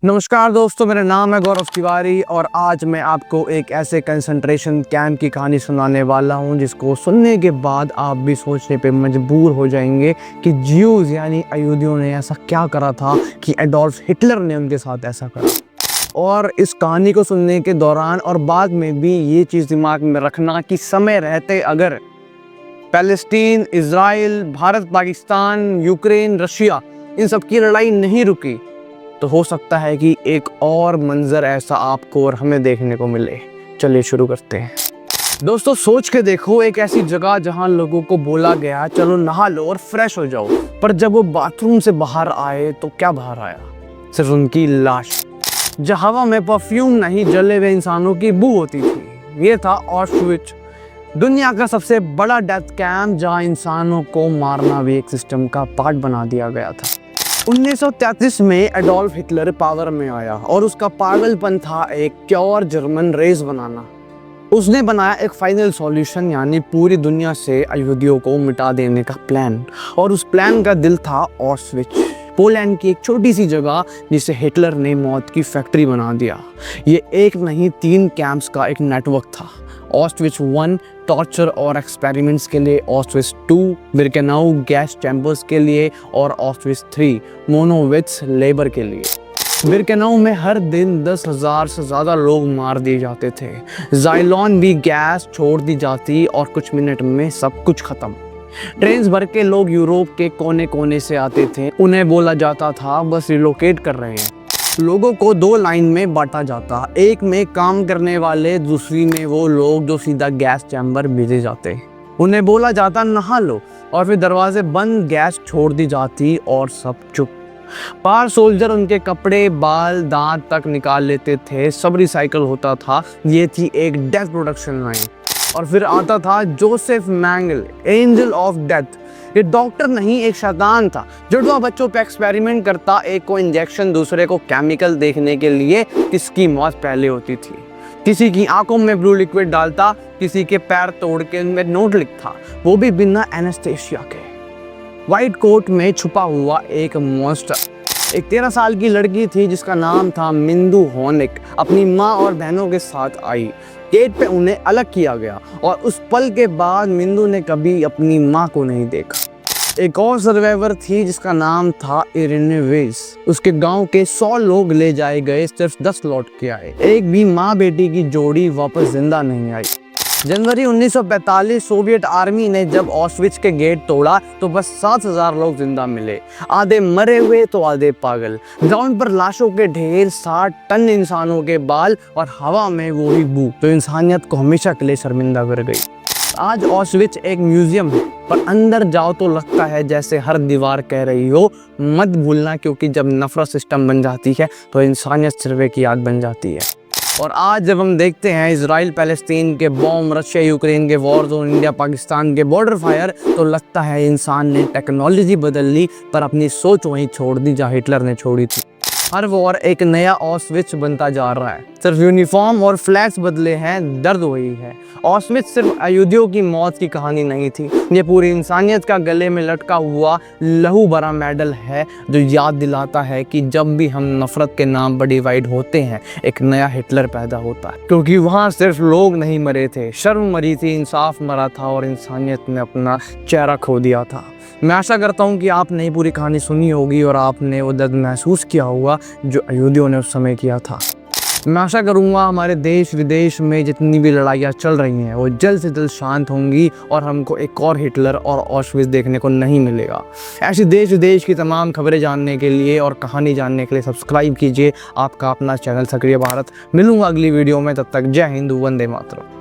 नमस्कार दोस्तों, मेरा नाम है गौरव तिवारी और आज मैं आपको एक ऐसे कंसंट्रेशन कैंप की कहानी सुनाने वाला हूं जिसको सुनने के बाद आप भी सोचने पे मजबूर हो जाएंगे कि ज्यूज यानी यहूदियों ने ऐसा क्या करा था कि एडोल्फ हिटलर ने उनके साथ ऐसा करा। और इस कहानी को सुनने के दौरान और बाद में भी ये चीज़ दिमाग में रखना कि समय रहते अगर Palestine, Israel, Bharat, Pakistan, Ukraine, Russia इन सब की लड़ाई नहीं रुकी तो हो सकता है कि एक और मंजर ऐसा आपको और हमें देखने को मिले। चलिए शुरू करते हैं। दोस्तों सोच के देखो, एक ऐसी जगह जहां लोगों को बोला गया चलो नहा लो और फ्रेश हो जाओ, पर जब वो बाथरूम से बाहर आए तो क्या बाहर आया? सिर्फ उनकी लाश। जहां हवा में परफ्यूम नहीं, जले हुए इंसानों की बू होती थी। ये था ऑश्विट्ज, दुनिया का सबसे बड़ा डेथ कैंप जहां इंसानों को मारना भी एक सिस्टम का पार्ट बना दिया गया था। 1933 में एडोल्फ हिटलर पावर में आया और उसका पागलपन था एक प्योर जर्मन रेस बनाना। उसने बनाया एक फाइनल सॉल्यूशन, यानी पूरी दुनिया से यहूदियों को मिटा देने का प्लान, और उस प्लान का दिल था ऑश्विट्ज, पोलैंड की एक छोटी सी जगह जिसे हिटलर ने मौत की फैक्ट्री बना दिया। ये एक नहीं 3 कैंप्स का एक नेटवर्क था। ऑश्विट्ज 1 टॉर्चर और एक्सपेरिमेंट्स के लिए, ऑश्विट्ज 2 बिरकेनाउ गैस चैम्बर्स के लिए और ऑश्विट्ज 3 मोनोविट्ज लेबर के लिए। बिरकेनाउ में हर दिन 10,000 से ज़्यादा लोग मार दिए जाते थे। ज़ाइलोन भी गैस छोड़ दी जाती और कुछ मिनट में सब कुछ खत्म। ट्रेन्स भर के लोग यूरोप के कोने कोने से आते थे। उन्हें बोला जाता था बस रिलोकेट कर रहे हैं। लोगों को 2 लाइन में बांटा जाता, एक में काम करने वाले, दूसरी में वो लोग जो सीधा गैस चैम्बर भेजे जाते। उन्हें बोला जाता नहा लो और फिर दरवाजे बंद, गैस छोड़ दी जाती और सब चुप। बाहर सोल्जर उनके कपड़े, बाल, दांत तक निकाल लेते थे, सब रिसाइकल होता था। ये थी एक डेथ प्रोडक्शन लाइन। और फिर आता था Joseph mangle, angel of death. ये डॉक्टर नहीं, एक शैतान था। जुड़वा बच्चों पे एक्सपेरिमेंट करता, एक को इंजेक्शन, दूसरे को केमिकल, देखने के लिए किसकी मौत पहले होती थी। किसी की आंखों में ब्लू लिक्विड डालता, किसी के पैर तोड़ के उनमें नोट लिखता, वो भी बिना एनेस्थेसिया के। व्हाइट कोट में छुपा हुआ एक मॉन्स्टर। एक 13 साल की लड़की थी जिसका नाम था मिंदू होनिक, अपनी माँ और बहनों के साथ आई। गेट पे उन्हें अलग किया गया और उस पल के बाद मिंदू ने कभी अपनी माँ को नहीं देखा। एक और सर्वाइवर थी जिसका नाम था इरेने वेस। उसके गांव के 100 लोग ले जाए गए, सिर्फ 10 लौट के आए। एक भी माँ बेटी की जोड़ी वापस जिंदा नहीं आई। जनवरी 1945 सोवियत आर्मी ने जब ऑश्विट्ज के गेट तोड़ा तो बस 7,000 लोग जिंदा मिले, आधे मरे हुए तो आधे पागल। ग्राउंड पर लाशों के ढेर, 60 टन इंसानों के बाल और हवा में वो ही बू तो इंसानियत को हमेशा के लिए शर्मिंदा कर गई। आज ऑश्विट्ज एक म्यूजियम है, पर अंदर जाओ तो लगता है जैसे हर दीवार कह रही हो मत भूलना, क्योंकि जब नफरत सिस्टम बन जाती है तो इंसानियत सिर्फ की याद बन जाती है। और आज जब हम देखते हैं इजराइल पैलेस्तीन के बॉम्ब, रशिया यूक्रेन के वॉर जोन, इंडिया पाकिस्तान के बॉर्डर फायर, तो लगता है इंसान ने टेक्नोलॉजी बदल ली पर अपनी सोच वहीं छोड़ दी जहाँ हिटलर ने छोड़ी थी। हर वॉर एक नया ऑश्विट्ज बनता जा रहा है, सिर्फ यूनिफॉर्म और फ्लैग्स बदले हैं, दर्द वही है। ऑश्विट्ज सिर्फ यहूदियों की मौत की कहानी नहीं थी, ये पूरी इंसानियत का गले में लटका हुआ लहू भरा मेडल है जो याद दिलाता है कि जब भी हम नफरत के नाम पर डिवाइड होते हैं एक नया हिटलर पैदा होता है। क्योंकि वहाँ सिर्फ लोग नहीं मरे थे, शर्म मरी थी, इंसाफ मरा था और इंसानियत ने अपना चेहरा खो दिया था। मैं आशा करता हूँ कि आपने ये पूरी कहानी सुनी होगी और आपने वो दर्द महसूस किया होगा जो यहूदियों ने उस समय किया था। मैं आशा करूँगा हमारे देश विदेश में जितनी भी लड़ाइयाँ चल रही हैं वो जल्द से जल्द शांत होंगी और हमको एक और हिटलर और ऑश्विट्ज देखने को नहीं मिलेगा। ऐसी देश विदेश की तमाम खबरें जानने के लिए और कहानी जानने के लिए सब्सक्राइब कीजिए आपका अपना चैनल सक्रिय भारत। मिलूंगा अगली वीडियो में, तब तक जय हिंद, वंदे मातरम।